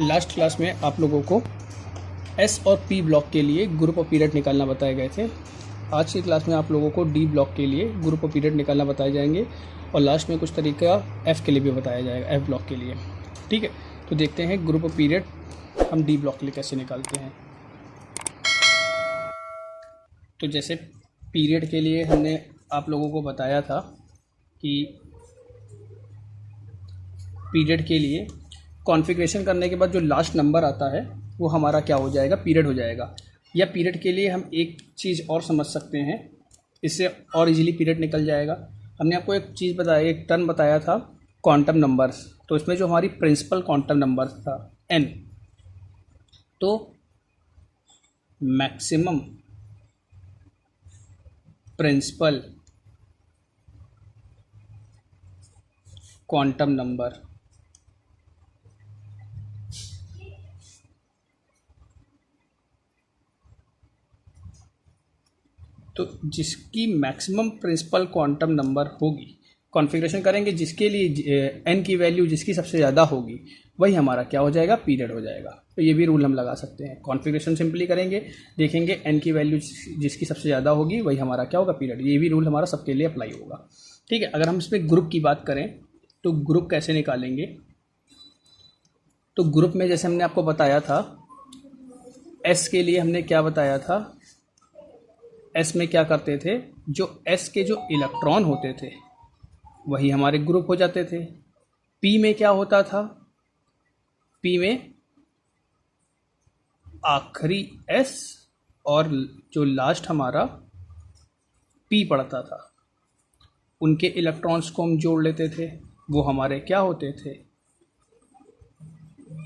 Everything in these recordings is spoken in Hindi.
लास्ट क्लास में आप लोगों को एस और पी ब्लॉक के लिए ग्रुप और पीरियड निकालना बताए गए थे। आज की क्लास में आप लोगों को डी ब्लॉक के लिए ग्रुप और पीरियड निकालना बताए जाएंगे और लास्ट में कुछ तरीका एफ के लिए भी बताया जाएगा, एफ ब्लॉक के लिए। ठीक है, तो देखते हैं ग्रुप और पीरियड हम डी ब्लॉक के लिए कैसे निकालते हैं। तो जैसे पीरियड के लिए हमने आप लोगों को बताया था कि पीरियड के लिए कॉन्फ़िगरेशन करने के बाद जो लास्ट नंबर आता है वो हमारा क्या हो जाएगा, पीरियड हो जाएगा। या पीरियड के लिए हम एक चीज़ और समझ सकते हैं, इससे और इजीली पीरियड निकल जाएगा। हमने आपको एक चीज़ बताया, एक टर्म बताया था क्वांटम नंबर्स। तो इसमें जो हमारी प्रिंसिपल क्वांटम नंबर था n, तो मैक्सिमम प्रिंसिपल क्वांटम नंबर तो जिसकी मैक्सिमम प्रिंसिपल क्वांटम नंबर होगी, कॉन्फ़िगरेशन करेंगे जिसके लिए n की वैल्यू जिसकी सबसे ज़्यादा होगी वही हमारा क्या हो जाएगा, पीरियड हो जाएगा। तो ये भी रूल हम लगा सकते हैं। कॉन्फ़िगरेशन सिंपली करेंगे, देखेंगे n की वैल्यू जिसकी सबसे ज़्यादा होगी वही हमारा क्या होगा, पीरियड। ये भी रूल हमारा सबके लिए अप्लाई होगा। ठीक है, अगर हम इसमें ग्रुप की बात करें तो ग्रुप कैसे निकालेंगे। तो ग्रुप में जैसे हमने आपको बताया था, एस के लिए हमने क्या बताया था, एस में क्या करते थे, जो एस के जो इलेक्ट्रॉन होते थे वही हमारे ग्रुप हो जाते थे। पी में क्या होता था, पी में आखिरी एस और जो लास्ट हमारा पी पड़ता था उनके इलेक्ट्रॉन्स को हम जोड़ लेते थे, वो हमारे क्या होते थे,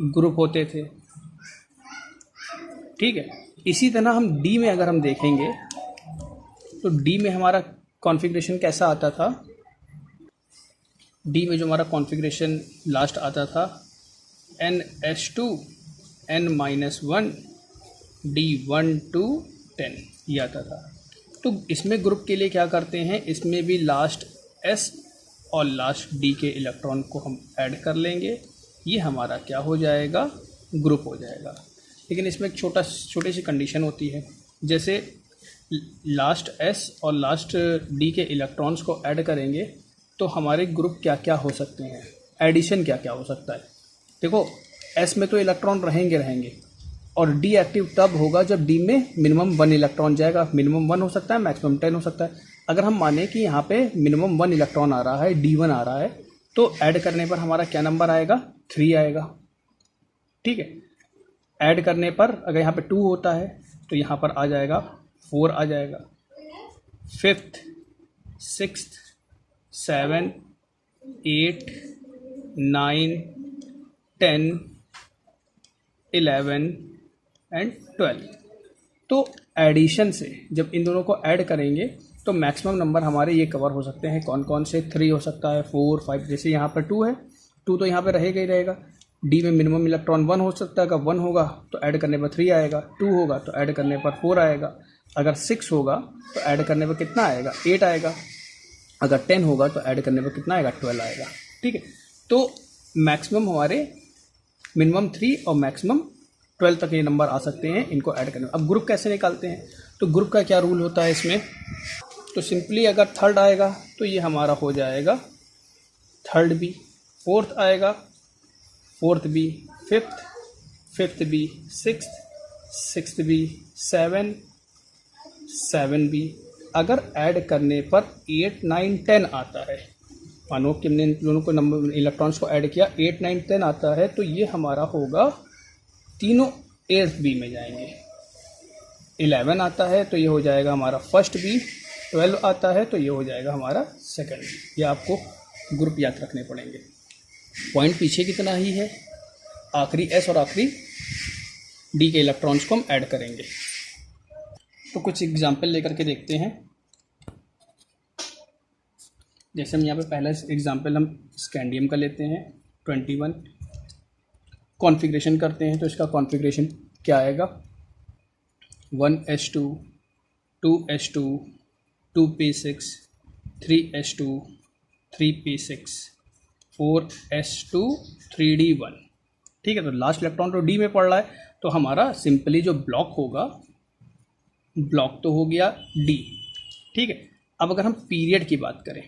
ग्रुप होते थे। ठीक है, इसी तरह हम डी में अगर हम देखेंगे तो डी में हमारा कॉन्फ़िगरेशन कैसा आता था। डी में जो हमारा कॉन्फ़िगरेशन लास्ट आता था NH2 N-1 D1 to 10 ये आता था। तो इसमें ग्रुप के लिए क्या करते हैं, इसमें भी लास्ट S और लास्ट D के इलेक्ट्रॉन को हम ऐड कर लेंगे, ये हमारा क्या हो जाएगा, ग्रुप हो जाएगा। लेकिन इसमें एक छोटी सी कंडीशन होती है, जैसे लास्ट S और लास्ट D के इलेक्ट्रॉन्स को ऐड करेंगे तो हमारे ग्रुप क्या क्या हो सकते हैं, एडिशन क्या क्या हो सकता है। देखो S में तो इलेक्ट्रॉन रहेंगे और D एक्टिव तब होगा जब D में मिनिमम 1 इलेक्ट्रॉन जाएगा। मिनिमम 1 हो सकता है, मैक्सिमम 10 हो सकता है। अगर हम माने कि यहाँ पे मिनिमम 1 इलेक्ट्रॉन आ रहा है, D1 आ रहा है, तो ऐड करने पर हमारा क्या नंबर आएगा, 3 आएगा। ठीक है, ऐड करने पर अगर यहाँ पे 2 होता है तो यहाँ पर आ जाएगा 4 आ जाएगा। 5th 6th 7 8 9 10 11 and 12। तो एडिशन से जब इन दोनों को ऐड करेंगे तो मैक्सिमम नंबर हमारे ये कवर हो सकते हैं। कौन कौन से, 3 हो सकता है, 4 5। जैसे यहाँ पर 2 है, 2 तो यहाँ पे रहेगा ही रहेगा। डी में मिनिमम इलेक्ट्रॉन 1 हो सकता है, अगर 1 होगा तो ऐड करने पर 3 आएगा, 2 होगा तो ऐड करने पर 4 आएगा, अगर 6 होगा तो ऐड करने पर कितना आएगा, 8 आएगा, अगर 10 होगा तो ऐड करने पर कितना आएगा, 12 आएगा। ठीक है, तो मैक्सिमम हमारे मिनिमम 3 और मैक्सिमम 12 तक ये नंबर आ सकते हैं इनको ऐड करने में। अब ग्रुप कैसे निकालते हैं, तो ग्रुप का क्या रूल होता है इसमें, तो सिंपली अगर थर्ड आएगा तो ये हमारा हो जाएगा थर्ड बी, फोर्थ आएगा fourth B, fifth B, sixth B, seven B. अगर ऐड करने पर 8 9 10 आता है, मानो कि हमने इन दोनों को नंबर इलेक्ट्रॉन्स को ऐड किया, 8 9 10 आता है, तो ये हमारा होगा, तीनों 8th बी में जाएंगे। 11 आता है तो ये हो जाएगा हमारा फर्स्ट बी, 12 आता है तो ये हो जाएगा हमारा सेकंड बी। ये आपको ग्रुप याद रखने पड़ेंगे। पॉइंट पीछे कितना ही है, आखिरी एस और आखिरी डी के इलेक्ट्रॉन्स को हम ऐड करेंगे। तो कुछ एग्जाम्पल लेकर के देखते हैं। जैसे हम यहाँ पे पहला एग्जाम्पल हम स्कैंडियम का लेते हैं 21। कॉन्फ़िगरेशन करते हैं तो इसका कॉन्फ़िगरेशन क्या आएगा, 1s2 2s2 2p6 3s2 3p6 4s2 3d1। ठीक है, तो लास्ट इलेक्ट्रॉन तो डी में पड़ रहा है, तो हमारा सिंपली जो ब्लॉक होगा, ब्लॉक तो हो गया डी। ठीक है, अब अगर हम पीरियड की बात करें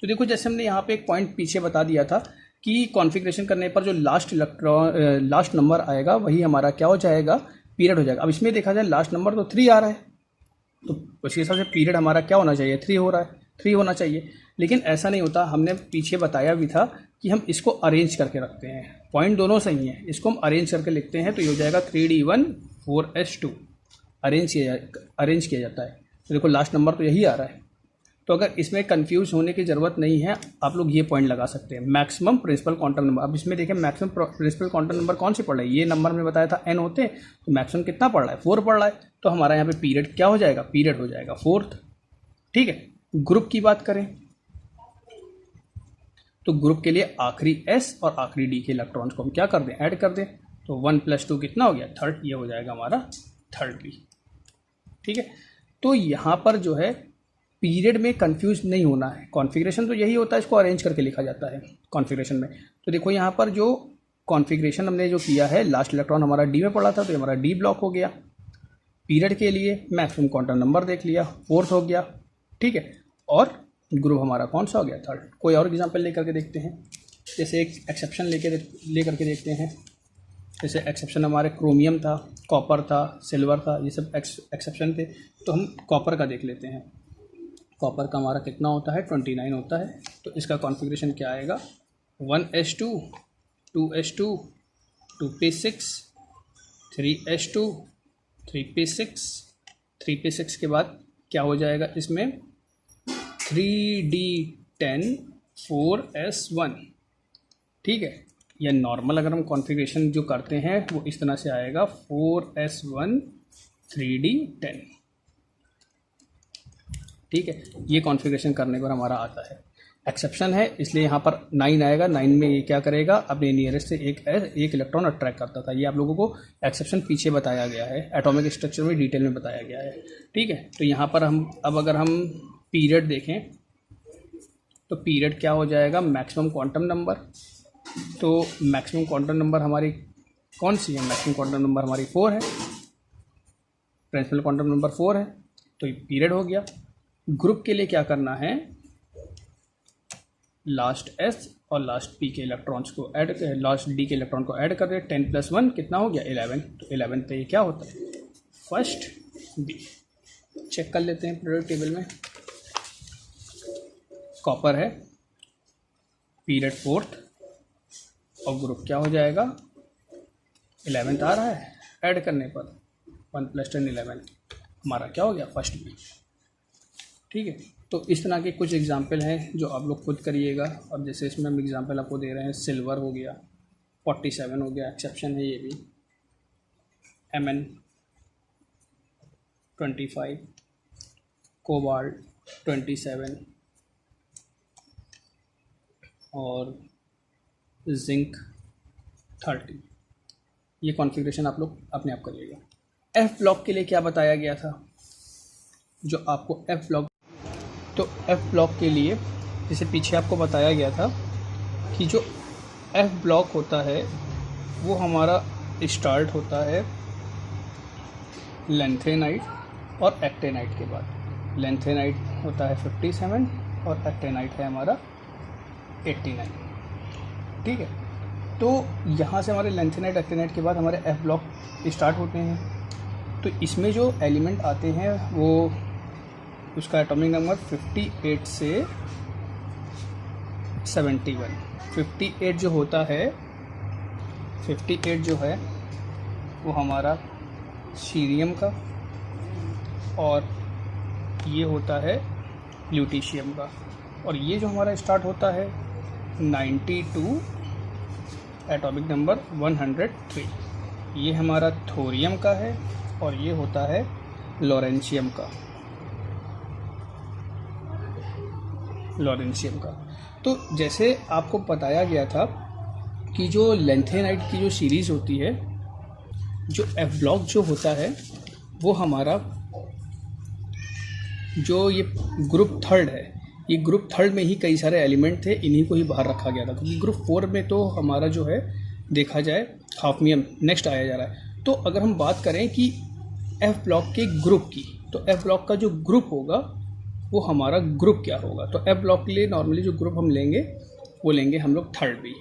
तो देखो, जैसे हमने यहाँ पे एक पॉइंट पीछे बता दिया था कि कॉन्फ़िगरेशन करने पर जो लास्ट नंबर आएगा वही हमारा क्या हो जाएगा, पीरियड हो जाएगा। अब इसमें देखा जाए लास्ट नंबर तो 3 आ रहा है, तो उसके हिसाब से पीरियड हमारा क्या होना चाहिए, 3 हो रहा है, 3 होना चाहिए। लेकिन ऐसा नहीं होता, हमने पीछे बताया भी था कि हम इसको अरेंज करके रखते हैं, पॉइंट दोनों सही हैं, इसको हम अरेंज करके लिखते हैं, तो ये हो जाएगा 3D1 4S2, अरेंज किया जाता है। तो देखो लास्ट नंबर तो यही आ रहा है, तो अगर इसमें कंफ्यूज होने की ज़रूरत नहीं है, आप लोग ये पॉइंट लगा सकते हैं, मैक्सिमम प्रिंसिपल क्वांटम नंबर। अब इसमें देखें मैक्सिमम प्रिंसिपल क्वांटम नंबर कौन से पड़ रहा है, ये नंबर में बताया था n होते, तो मैक्सिमम कितना पड़ रहा है, 4 पड़ रहा है, तो हमारा यहाँ पे पीरियड क्या हो जाएगा, पीरियड हो जाएगा 4th। ठीक है, ग्रुप की बात करें तो ग्रुप के लिए आखिरी s और आखिरी d के इलेक्ट्रॉन्स को हम क्या कर दें, ऐड कर दें, तो 1 + 2 कितना हो गया, 3rd, ये हो जाएगा हमारा 3rd b। ठीक है, तो यहाँ पर जो है पीरियड में कंफ्यूज नहीं होना है, कॉन्फ़िगरेशन तो यही होता है, इसको अरेंज करके लिखा जाता है कॉन्फ़िगरेशन में। तो देखो यहाँ पर जो कॉन्फ़िगरेशन हमने जो किया है, लास्ट इलेक्ट्रॉन हमारा डी में पड़ा था, तो ये हमारा डी ब्लॉक हो गया। पीरियड के लिए मैक्सिमम क्वांटम नंबर देख लिया, 4th हो गया। ठीक है, और ग्रुप हमारा कौन सा हो गया, 3rd। कोई और एग्जाम्पल लेकर के देखते हैं, जैसे एक एक्सेप्शन लेकर के देखते हैं। जैसे एक्सेप्शन हमारे क्रोमियम था, कॉपर था, सिल्वर था, ये सब एक्सेप्शन थे, तो हम कॉपर का देख लेते हैं। कॉपर का हमारा कितना होता है, 29 होता है, तो इसका कॉन्फ़िगरेशन क्या आएगा, 1s2 2s2 2p6 3s2 3p6 3p6 के बाद क्या हो जाएगा इसमें 3d10 4s1। ठीक है, या नॉर्मल अगर हम कॉन्फ़िगरेशन जो करते हैं वो इस तरह से आएगा 4s1 3d10। ठीक है, ये कॉन्फ़िगरेशन करने पर हमारा आता है। एक्सेप्शन है इसलिए यहाँ पर 9 आएगा, 9 में ये क्या करेगा, अपने नियरेस्ट से एक इलेक्ट्रॉन अट्रैक्ट करता था। ये आप लोगों को एक्सेप्शन पीछे बताया गया है, एटॉमिक स्ट्रक्चर में डिटेल में बताया गया है। ठीक है, तो यहाँ पर हम अब अगर हम पीरियड देखें तो पीरियड क्या हो जाएगा, मैक्सिमम क्वांटम नंबर। तो मैक्सिमम क्वांटम नंबर हमारी कौन सी है, मैक्सिमम क्वांटम नंबर हमारी 4 है, प्रिंसिपल क्वांटम नंबर 4 है, तो ये पीरियड हो गया। ग्रुप के लिए क्या करना है, लास्ट s और लास्ट p के इलेक्ट्रॉन्स को ऐड, लास्ट d के इलेक्ट्रॉन को ऐड कर दे, 10 + 1 कितना हो गया, 11। तो 11 पे ये क्या होता है, फर्स्ट b। चेक कर लेते हैं पीरियड टेबल में, कॉपर है, पीरियड 4th, और ग्रुप क्या हो जाएगा, 11th आ रहा है, ऐड करने पर 1 + 10 11, हमारा क्या हो गया, फर्स्ट b। ठीक है, तो इस तरह के कुछ एग्जाम्पल हैं जो आप लोग खुद करिएगा। अब जैसे इसमें हम एग्जाम्पल आपको दे रहे हैं, सिल्वर हो गया 47 हो गया, एक्सेप्शन है ये भी, Mn 25, कोबाल्ट 27 और जिंक 30। ये कॉन्फ़िगरेशन आप लोग अपने आप करिएगा। एफ ब्लॉक के लिए क्या बताया गया था, जो आपको एफ ब्लॉक, तो एफ ब्लॉक के लिए जैसे पीछे आपको बताया गया था कि जो एफ ब्लॉक होता है वो हमारा स्टार्ट होता है लेंथेनाइट और एक्टेनाइट के बाद। लेंथेनाइट होता है 57 और एक्टेनाइट है हमारा 89। ठीक है, तो यहाँ से हमारे लेंथेनाइट एक्टेनाइट के बाद हमारे एफ ब्लॉक स्टार्ट होते हैं। तो इसमें जो एलिमेंट आते हैं वो उसका एटॉमिक नंबर 58 से 71। 58 जो होता है, 58 जो है वो हमारा सीरियम का, और ये होता है ल्यूटीशियम का, और ये जो हमारा स्टार्ट होता है 92 एटॉमिक नंबर 103, ये हमारा थोरियम का है, और ये होता है लॉरेंशियम का, लॉरेंशियम का। तो जैसे आपको बताया गया था कि जो लेंथेनाइट की जो सीरीज़ होती है, जो एफ ब्लॉक जो होता है वो हमारा जो ये ग्रुप 3rd है, ये ग्रुप 3rd में ही कई सारे एलिमेंट थे, इन्हीं को ही बाहर रखा गया था, क्योंकि ग्रुप 4 में तो हमारा जो है देखा जाए हाफमियम नेक्स्ट आया जा रहा है। तो अगर हम बात करें कि एफ ब्लॉक के ग्रुप की, तो एफ ब्लॉक का जो ग्रुप होगा वो हमारा ग्रुप क्या होगा। तो एफ ब्लॉक के लिए नॉर्मली जो ग्रुप हम लेंगे वो लेंगे हम लोग थर्ड बी,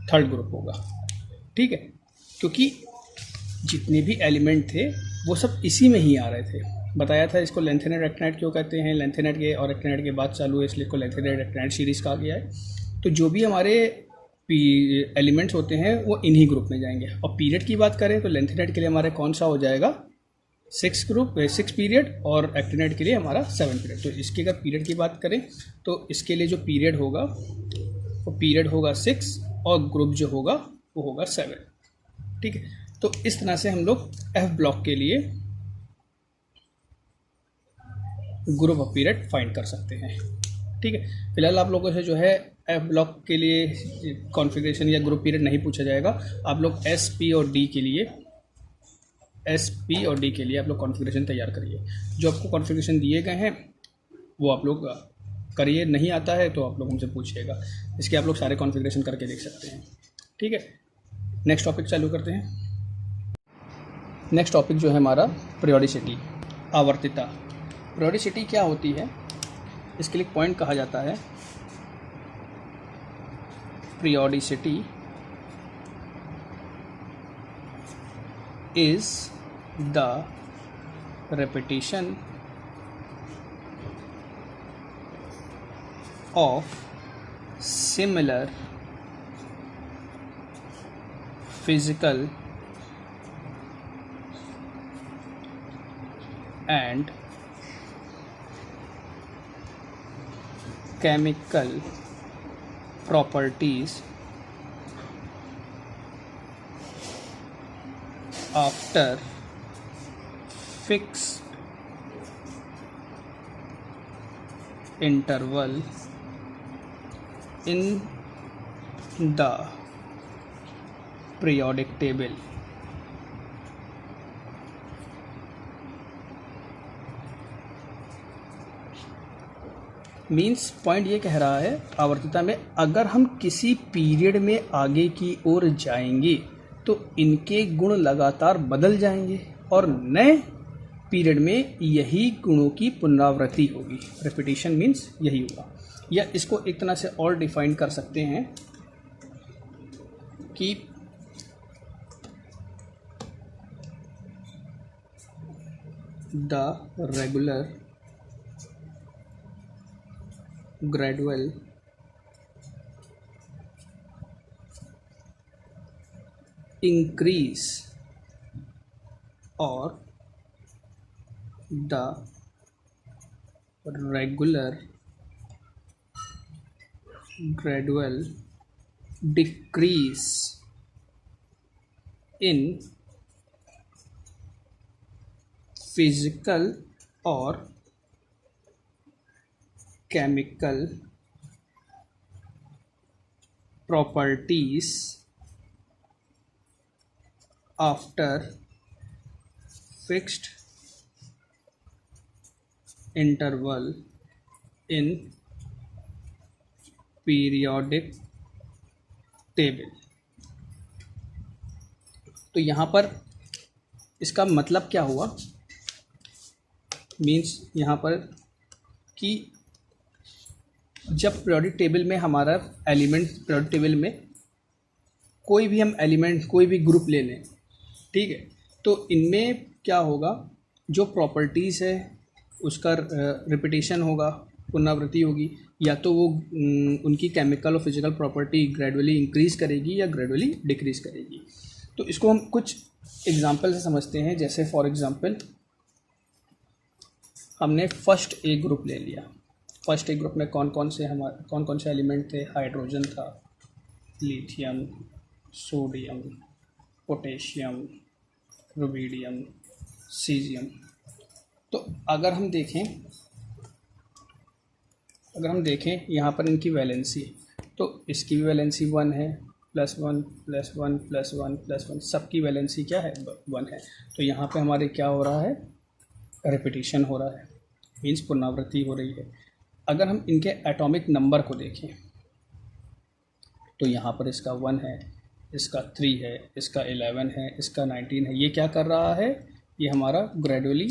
थर्ड ग्रुप होगा, ठीक है, क्योंकि जितने भी एलिमेंट थे वो सब इसी में ही आ रहे थे। बताया था इसको लेंथेनेड एक्टिनाइड क्यों कहते हैं, लेंथेनेड के और एक्टिनाइड के बाद चालू है इसलिए इसको लेंथेनेड एक्टिनाइड सीरीज़ कहा गया है। तो जो भी हमारे एलिमेंट्स होते हैं वो इन्हीं ग्रुप में जाएंगे। और पीरियड की बात करें तो लेंथेनेड के लिए हमारे कौन सा हो जाएगा, 6 पीरियड, और एक्टिनाइड के लिए हमारा 7 पीरियड। तो इसके अगर पीरियड की बात करें तो इसके लिए जो पीरियड होगा वो पीरियड होगा 6 और ग्रुप जो होगा वो होगा 7, ठीक है। तो इस तरह से हम लोग एफ ब्लॉक के लिए ग्रुप ऑफ पीरियड फाइंड कर सकते हैं, ठीक है। फिलहाल आप लोगों से जो है एफ ब्लॉक के लिए कॉन्फ़िगरेशन या ग्रुप पीरियड नहीं पूछा जाएगा। आप लोग एस पी और डी के लिए आप लोग कॉन्फ़िगरेशन तैयार करिए। जो आपको कॉन्फ़िगरेशन दिए गए हैं वो आप लोग करिए, नहीं आता है तो आप लोग हमसे पूछिएगा। इसके आप लोग सारे कॉन्फ़िगरेशन करके देख सकते हैं, ठीक है। नेक्स्ट टॉपिक चालू करते हैं। नेक्स्ट टॉपिक जो है हमारा पीरियोडिसिटी, आवर्तिता। पीरियोडिसिटी क्या होती है, इसके लिए पॉइंट कहा जाता है periodicity is the repetition of similar physical and chemical properties after fixed interval in the periodic table। Means point ये कह रहा है आवर्तिता में अगर हम किसी पीरियड में आगे की ओर जाएंगे तो इनके गुण लगातार बदल जाएंगे और नए पीरियड में यही गुणों की पुनरावृत्ति होगी। रेपिटेशन मीन्स यही होगा। या इसको एक तरह से और डिफाइन कर सकते हैं कि the regular gradual increase or the regular gradual decrease in physical or chemical properties after fixed interval in periodic table। तो यहाँ पर इसका मतलब क्या हुआ, मीन्स यहाँ पर कि जब पीरियोडिक टेबल में हमारा एलिमेंट, पीरियोडिक टेबल में कोई भी हम एलिमेंट, कोई भी ग्रुप ले लें, ठीक है, तो इनमें क्या होगा, जो प्रॉपर्टीज़ है उसका रिपीटेशन होगा, पुनरावृत्ति होगी, या तो वो उनकी केमिकल और फिजिकल प्रॉपर्टी ग्रेजुअली इंक्रीज़ करेगी या ग्रेजुअली डिक्रीज़ करेगी। तो इसको हम कुछ एग्जांपल से समझते हैं। जैसे फॉर एग्जांपल हमने फर्स्ट ए ग्रुप ले लिया। फर्स्ट ए ग्रुप में कौन कौन से एलिमेंट थे, हाइड्रोजन था, lithium, sodium, potassium, rubidium, caesium. तो अगर हम देखें यहाँ पर इनकी वैलेंसी, तो इसकी भी वैलेंसी 1 है, +1 +1 +1 +1, सबकी वैलेंसी क्या है, 1 है। तो यहाँ पे हमारे क्या हो रहा है, रिपीटिशन हो रहा है, मीन्स पुनरावृत्ति हो रही है। अगर हम इनके एटॉमिक नंबर को देखें तो यहाँ पर इसका 1 है, इसका 3 है, इसका 11 है, इसका 19 है। ये क्या कर रहा है, ये हमारा ग्रेजुअली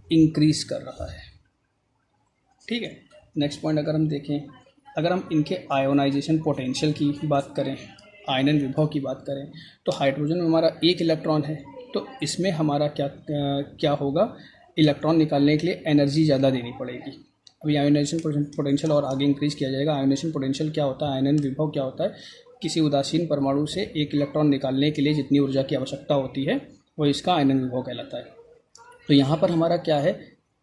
इंक्रीज कर रहा है। ठीक है। नेक्स्ट पॉइंट अगर हम देखें, अगर हम इनके आयोनाइजेशन पोटेंशियल की बात करें, आयनन विभव की बात करें, तो हाइड्रोजन में हमारा 1 इलेक्ट्रॉन है, तो इसमें हमारा क्या होगा, इलेक्ट्रॉन निकालने के लिए एनर्जी ज़्यादा देनी पड़ेगी। अभी आयोनाइजेशन पोटेंशियल और आगे इंक्रीज किया जाएगा। आयोनाइजेशन पोटेंशियल क्या होता है, आयनन विभव क्या होता है, किसी उदासीन परमाणु से 1 इलेक्ट्रॉन निकालने के लिए जितनी ऊर्जा की आवश्यकता होती है वो इसका आयनन विभव कहलाता है। तो यहाँ पर हमारा क्या है,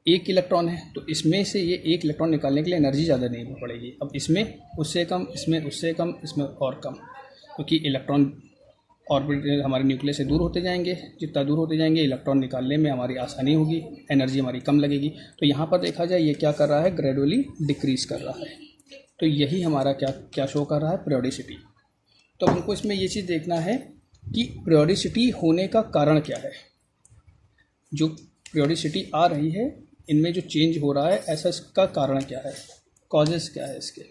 1 इलेक्ट्रॉन है, तो इसमें से ये 1 इलेक्ट्रॉन निकालने के लिए एनर्जी ज़्यादा देनी पड़ेगी। अब इसमें उससे कम, इसमें उससे कम, इसमें और कम, क्योंकि इलेक्ट्रॉन ऑर्बिट हमारे न्यूक्लियस से दूर होते जाएंगे। जितना दूर होते जाएंगे इलेक्ट्रॉन निकालने में हमारी आसानी होगी, एनर्जी हमारी कम लगेगी। तो यहाँ पर देखा जाए ये क्या कर रहा है, ग्रेजुअली डिक्रीज कर रहा है। तो यही हमारा क्या शो कर रहा है, पीरियोडिसिटी। तो हमको इसमें ये चीज़ देखना है कि पीरियोडिसिटी होने का कारण क्या है। जो पीरियोडिसिटी आ रही है, इनमें जो चेंज हो रहा है, ऐसा इसका कारण क्या है, कॉजेस क्या है इसके।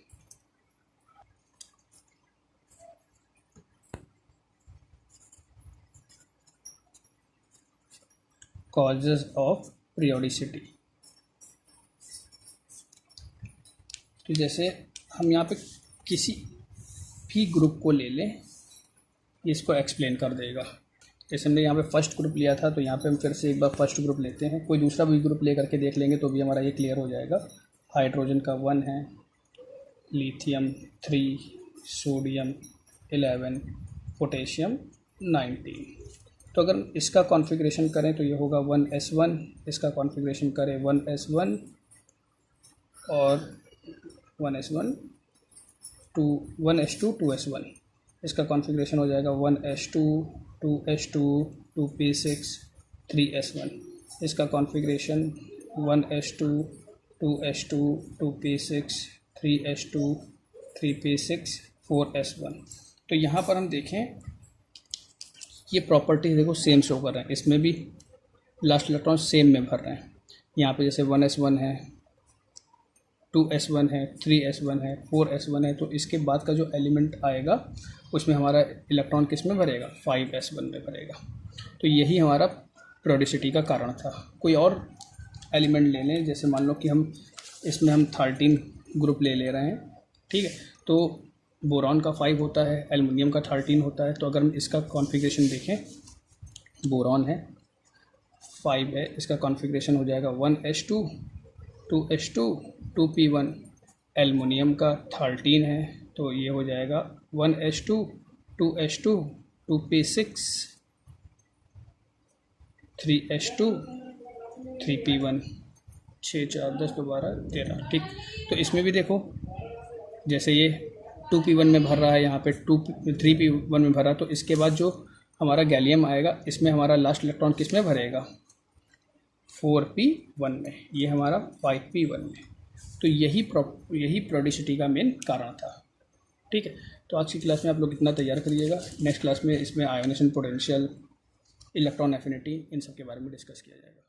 Causes of periodicity. तो जैसे हम यहाँ पे किसी भी ग्रुप को ले लें, ये इसको एक्सप्लेन कर देगा। जैसे हमने यहाँ पे फर्स्ट ग्रुप लिया था, तो यहाँ पे हम फिर से एक बार फर्स्ट ग्रुप लेते हैं। कोई दूसरा भी ग्रुप ले करके देख लेंगे तो भी हमारा ये क्लियर हो जाएगा। हाइड्रोजन का 1 है, लिथियम 3, सोडियम 11, पोटेशियम 19। तो अगर इसका कॉन्फ़िगरेशन करें तो ये होगा 1s1, इसका कॉन्फ़िगरेशन करें 1s1 और 1s1 1s2 2s1, इसका कॉन्फ़िगरेशन हो जाएगा 1s2 2s2 2p6 3s1, इसका configuration 1s2 2s2 2p6 3s2 3p6 4s1। तो यहाँ पर हम देखें, ये प्रॉपर्टी देखो सेम शो कर रहे हैं, इसमें भी लास्ट इलेक्ट्रॉन सेम में भर रहे हैं। यहाँ पे जैसे 1s1 है, 2s1 है, 3s1 है, 4s1 है, तो इसके बाद का जो एलिमेंट आएगा उसमें हमारा इलेक्ट्रॉन किस में भरेगा, 5s1 में भरेगा। तो यही हमारा पीरियोडिसिटी का कारण था। कोई और एलिमेंट ले लें, जैसे मान लो कि इसमें हम 13 ग्रुप ले रहे हैं, ठीक है। तो बोरॉन का 5 होता है, एल्युमिनियम का 13 होता है। तो अगर हम इसका कॉन्फ़िगरेशन देखें, बोरॉन है 5 है, इसका कॉन्फ़िगरेशन हो जाएगा 1s2 2s2 2p1। एल्युमिनियम का 13 है, तो ये हो जाएगा 1s2 2s2 2p6 3s2 3p1 6 4 10 12 13। ठीक। तो इसमें भी देखो, जैसे ये 2p1 में भर रहा है, यहाँ पे 3p1 में भरा, तो इसके बाद जो हमारा गैलियम आएगा, इसमें हमारा लास्ट इलेक्ट्रॉन किस में भरेगा, 4p1 में, ये हमारा 5p1 में। तो यही पीरियोडिसिटी का मेन कारण था। ठीक है। तो आज की क्लास में आप लोग इतना तैयार करिएगा। नेक्स्ट क्लास में इसमें आयोनाइजेशन पोटेंशियल, इलेक्ट्रॉन एफिनिटी, इन सब के बारे में डिस्कस किया जाएगा।